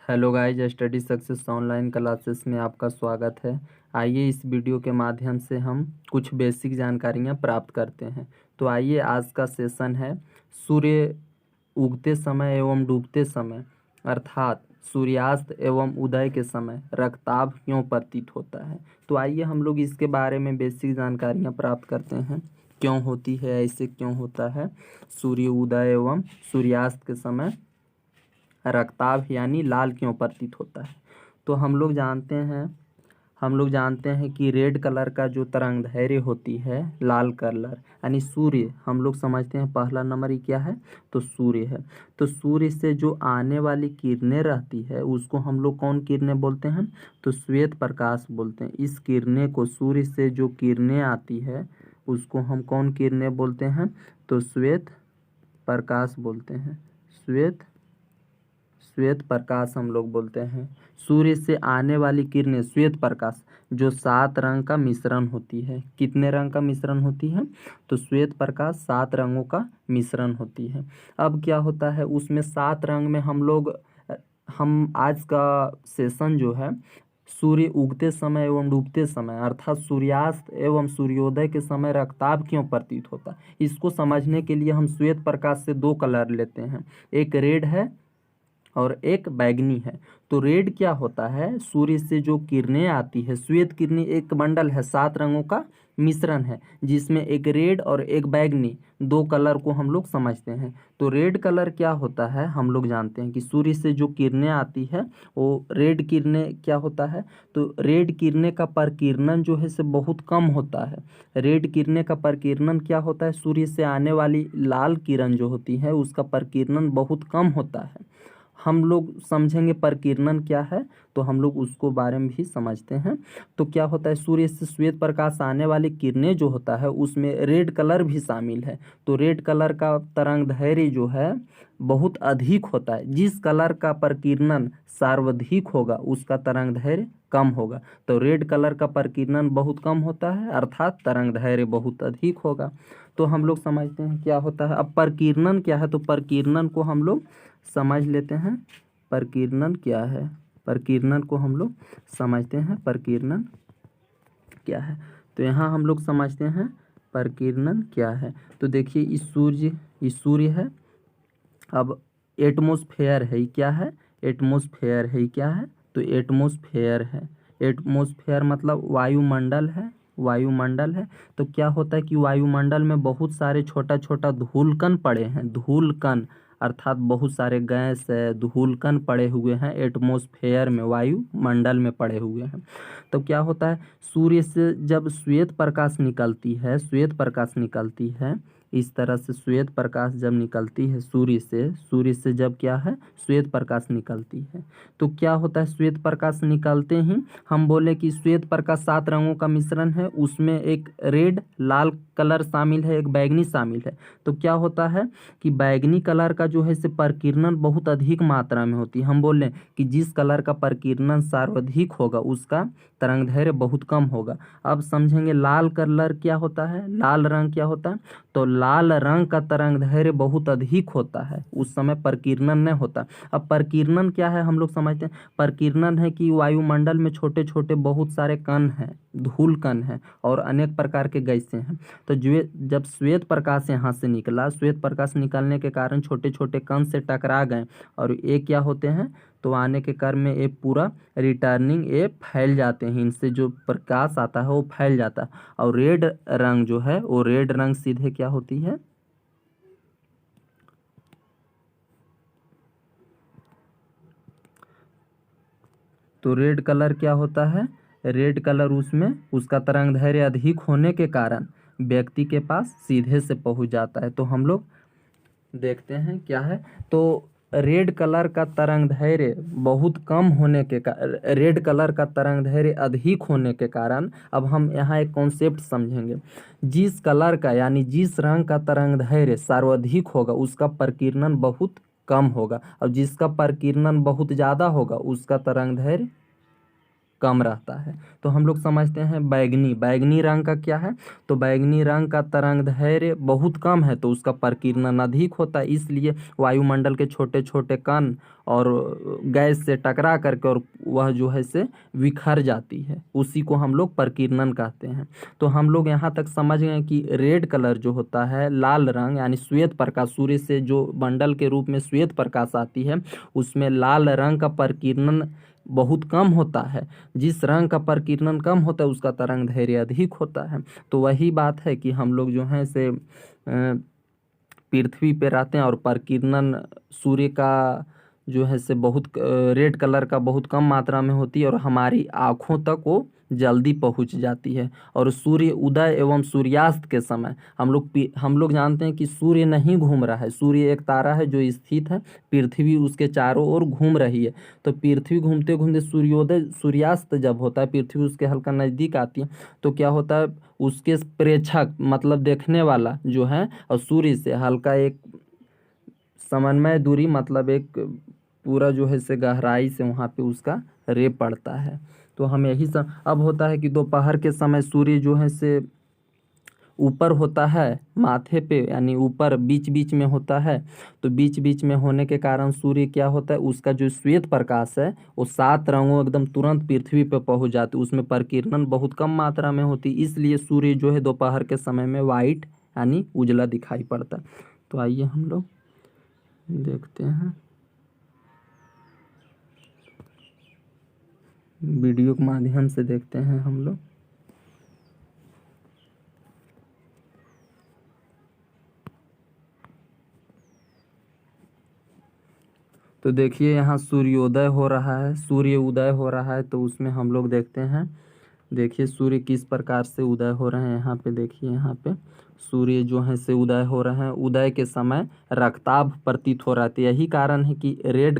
Hello guys, study success online classes में आपका स्वागत है। आइए इस वीडियो के माध्यम से हम कुछ बेसिक जानकारियाँ प्राप्त करते हैं। तो आइए, आज का सेशन है सूर्य उगते समय एवं डूबते समय अर्थात सूर्यास्त एवं उदय के समय रक्तताप क्यों प्रतीत होता है। तो आइए हम लोग इसके बारे में बेसिक जानकारियाँ प्राप्त करते हैं। क्यों होती है, ऐसे क्यों होता है। सूर्य उदय एवं सूर्यास्त के समय रक्तताप यानी लाल क्यों प्रतीत होता है। तो हम लोग जानते हैं कि रेड कलर का जो तरंगदैर्घ्य होती है, लाल कलर यानी सूर्य, हम लोग समझते हैं पहला नंबर ही क्या है, तो सूर्य है। तो सूर्य से जो आने वाली किरणें रहती है उसको हम लोग कौन किरणें बोलते हैं, तो श्वेत प्रकाश बोलते हैं। इस किरणें को, सूर्य से जो किरणें आती है उसको हम कौन किरणें बोलते हैं, तो श्वेत प्रकाश बोलते हैं। श्वेत प्रकाश हम लोग बोलते हैं। सूर्य से आने वाली किरणें श्वेत प्रकाश जो 7 रंग का मिश्रण होती है। कितने रंग का मिश्रण होती है, तो श्वेत प्रकाश 7 रंगों का मिश्रण होती है। अब क्या होता है उसमें 7 रंग में हम आज का सेशन जो है सूर्य उगते समय एवं डूबते समय अर्थात सूर्यास्त एवं सूर्योदय के समय रक्तताप क्यों प्रतीत होता है, इसको समझने के लिए हम श्वेत प्रकाश से 2 कलर लेते हैं। एक रेड है और एक बैगनी है। तो रेड क्या होता है, सूर्य से जो किरणें आती है, श्वेत किरणें एक बंडल है, 7 रंगों का मिश्रण है, जिसमें एक रेड और एक बैगनी 2 कलर को हम लोग समझते हैं। तो रेड कलर क्या होता है, हम लोग जानते हैं कि सूर्य से जो किरणें आती है वो रेड किरणें क्या होता है, तो रेड किरणें का प्रकीर्णन जो है से बहुत कम होता है। रेड किरणें का प्रकीर्णन क्या होता है, सूर्य से आने वाली लाल किरण जो होती है उसका प्रकीर्णन बहुत कम होता है। हम लोग समझेंगे प्रकीर्णन क्या है, तो हम लोग उसको बारे में भी समझते हैं। तो क्या होता है, सूर्य से श्वेत प्रकाश आने वाली किरणें जो होता है उसमें रेड कलर भी शामिल है। तो रेड कलर का तरंगदैर्घ्य जो है बहुत अधिक होता है। जिस कलर का प्रकीर्णन सर्वाधिक होगा उसका तरंगदैर्घ्य कम होगा। तो रेड कलर का प्रकीर्णन बहुत कम होता है अर्थात तरंगदैर्घ्य बहुत अधिक होगा। तो हम लोग समझते हैं क्या होता है। अब प्रकीर्णन क्या है, तो प्रकीर्णन को हम लोग समझ लेते हैं। प्रकीर्णन क्या है, प्रकीर्णन को हम लोग समझते हैं। प्रकीर्णन क्या है, तो यहाँ हम लोग समझते हैं प्रकीर्णन क्या है। तो देखिए, इस सूर्य है। अब एटमॉस्फेयर है, ये क्या है, एटमॉस्फेयर है, ये क्या है, तो एटमॉस्फेयर है। एटमॉस्फेयर मतलब वायुमंडल है, वायुमंडल है। तो क्या होता है कि वायुमंडल में बहुत सारे छोटा छोटा धूलकण पड़े हैं। धूलकण अर्थात बहुत सारे गैस है, धूलकण पड़े हुए हैं एटमॉस्फेयर में, वायुमंडल में पड़े हुए हैं। तो क्या होता है, सूर्य से जब श्वेत प्रकाश निकलती है, श्वेत प्रकाश निकलती है, इस तरह से श्वेत प्रकाश जब निकलती है सूर्य से जब क्या है, श्वेत प्रकाश निकलती है, तो क्या होता है, श्वेत प्रकाश निकलते ही हम बोले कि श्वेत प्रकाश 7 रंगों का मिश्रण है, उसमें एक रेड लाल कलर शामिल है, एक बैगनी शामिल है। तो क्या होता है कि बैगनी कलर का जो है से प्रकीर्णन बहुत अधिक मात्रा में होती है। हम बोले कि जिस कलर का प्रकीर्णन सर्वाधिक होगा उसका तरंगदैर्घ्य बहुत कम होगा। अब समझेंगे लाल कलर क्या होता है, लाल रंग क्या होता है, तो लाल रंग का तरंगदैर्घ्य बहुत अधिक होता है, उस समय प्रकीर्णन नहीं होता। अब प्रकीर्णन क्या है, हम लोग समझते हैं। प्रकीर्णन है कि वायुमंडल में छोटे छोटे बहुत सारे कण हैं, धूल कण हैं और अनेक प्रकार के गैसें हैं। तो जब श्वेत प्रकाश यहाँ से निकला, श्वेत प्रकाश निकलने के कारण छोटे छोटे कण से टकरा गए और ये क्या होते हैं, तो आने के क्रम में ये पूरा रिटर्निंग ये फैल जाते हैं, इनसे जो प्रकाश आता है वो फैल जाता है। और रेड रंग जो है वो रेड रंग सीधे क्या होती है, तो रेड कलर क्या होता है, रेड कलर उसमें उसका तरंगदैर्घ्य अधिक होने के कारण व्यक्ति के पास सीधे से पहुंच जाता है। तो हम लोग देखते हैं क्या है, तो रेड कलर का तरंगदैर्घ्य बहुत कम होने के कारण, रेड कलर का तरंगदैर्घ्य अधिक होने के कारण, अब हम यहाँ एक कॉन्सेप्ट समझेंगे। जिस कलर का यानी जिस रंग का तरंगदैर्घ्य सर्वाधिक होगा उसका प्रकीर्णन बहुत कम होगा, और जिसका प्रकीर्णन बहुत ज़्यादा होगा उसका तरंगदैर्घ्य कम रहता है। तो हम लोग समझते हैं बैगनी, बैगनी रंग का क्या है, तो बैगनी रंग का तरंगदैर्घ्य बहुत कम है तो उसका प्रकीर्णन अधिक होता है, इसलिए वायुमंडल के छोटे छोटे कण और गैस से टकरा करके और वह जो है से विखर जाती है, उसी को हम लोग प्रकीर्णन कहते हैं। तो हम लोग यहाँ तक समझ गए कि रेड कलर जो होता है, लाल रंग यानी श्वेत प्रकाश, सूर्य से जो बंडल के रूप में श्वेत प्रकाश आती है उसमें लाल रंग का प्रकीर्णन बहुत कम होता है। जिस रंग का प्रकीर्णन कम होता है उसका तरंग दैर्घ्य अधिक होता है। तो वही बात है कि हम लोग जो है से पृथ्वी पे रहते हैं और प्रकीर्णन सूर्य का जो है से बहुत रेड कलर का बहुत कम मात्रा में होती है और हमारी आँखों तक वो जल्दी पहुंच जाती है। और सूर्य उदय एवं सूर्यास्त के समय हम लोग जानते हैं कि सूर्य नहीं घूम रहा है, सूर्य एक तारा है जो स्थित है, पृथ्वी उसके चारों ओर घूम रही है। तो पृथ्वी घूमते घूमते सूर्योदय सूर्यास्त जब होता है, पृथ्वी उसके हल्का नज़दीक आती है, तो क्या होता है उसके प्रेक्षक मतलब देखने वाला जो है और सूर्य से हल्का एक समन्वय दूरी मतलब एक पूरा जो है से गहराई से वहाँ पे उसका रे पड़ता है। तो हम यही सब अब होता है कि दोपहर के समय सूर्य जो है से ऊपर होता है माथे पे, यानी ऊपर बीच बीच में होता है। तो बीच बीच में होने के कारण सूर्य क्या होता है, उसका जो श्वेत प्रकाश है वो 7 रंगों एकदम तुरंत पृथ्वी पे पहुंच जाती है, उसमें प्रकीर्णन बहुत कम मात्रा में होती, इसलिए सूर्य जो है दोपहर के समय में वाइट यानी उजला दिखाई पड़ता है। तो आइए हम लोग देखते हैं वीडियो के माध्यम से देखते हैं हम लोग। तो देखिए यहाँ सूर्योदय हो रहा है, सूर्य उदय हो रहा है, तो उसमें हम लोग देखते हैं। देखिए सूर्य किस प्रकार से उदय हो रहे हैं। यहाँ पे देखिए, यहाँ पे सूर्य जो है से उदय हो रहे हैं। उदय के समय रक्ताभ प्रतीत हो रहा है। तो यही कारण है कि रेड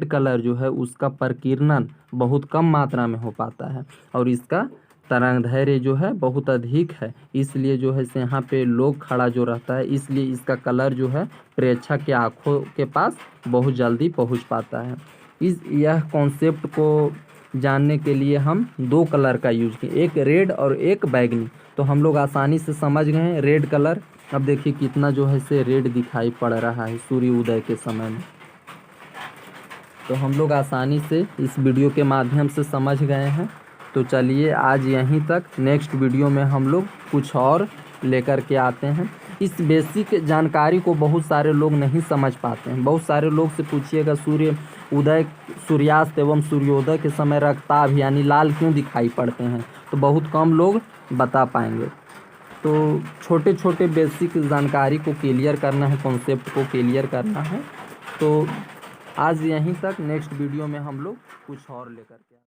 कलर जो है उसका प्रकीर्णन बहुत कम मात्रा में हो पाता है और इसका तरंगदैर्घ्य जो है बहुत अधिक है, इसलिए जो है से यहाँ पे लोग खड़ा जो रहता है, इसलिए इसका कलर जो है प्रेक्षक के आँखों के पास बहुत जल्दी पहुँच पाता है। यह कॉन्सेप्ट को जानने के लिए हम 2 कलर का यूज किए, एक रेड और एक बैगनी। तो हम लोग आसानी से समझ गए हैं रेड कलर। अब देखिए कितना जो है से रेड दिखाई पड़ रहा है सूर्य उदय के समय में। तो हम लोग आसानी से इस वीडियो के माध्यम से समझ गए हैं। तो चलिए आज यहीं तक, नेक्स्ट वीडियो में हम लोग कुछ और लेकर के आते हैं। इस बेसिक जानकारी को बहुत सारे लोग नहीं समझ पाते हैं। बहुत सारे लोग से पूछिएगा सूर्य उदय सूर्यास्त एवं सूर्योदय के समय रक्ताभ यानी लाल क्यों दिखाई पड़ते हैं, तो बहुत कम लोग बता पाएंगे। तो छोटे छोटे बेसिक जानकारी को क्लियर करना है, कॉन्सेप्ट को क्लियर करना है। तो आज यहीं तक, नेक्स्ट वीडियो में हम लोग कुछ और लेकर के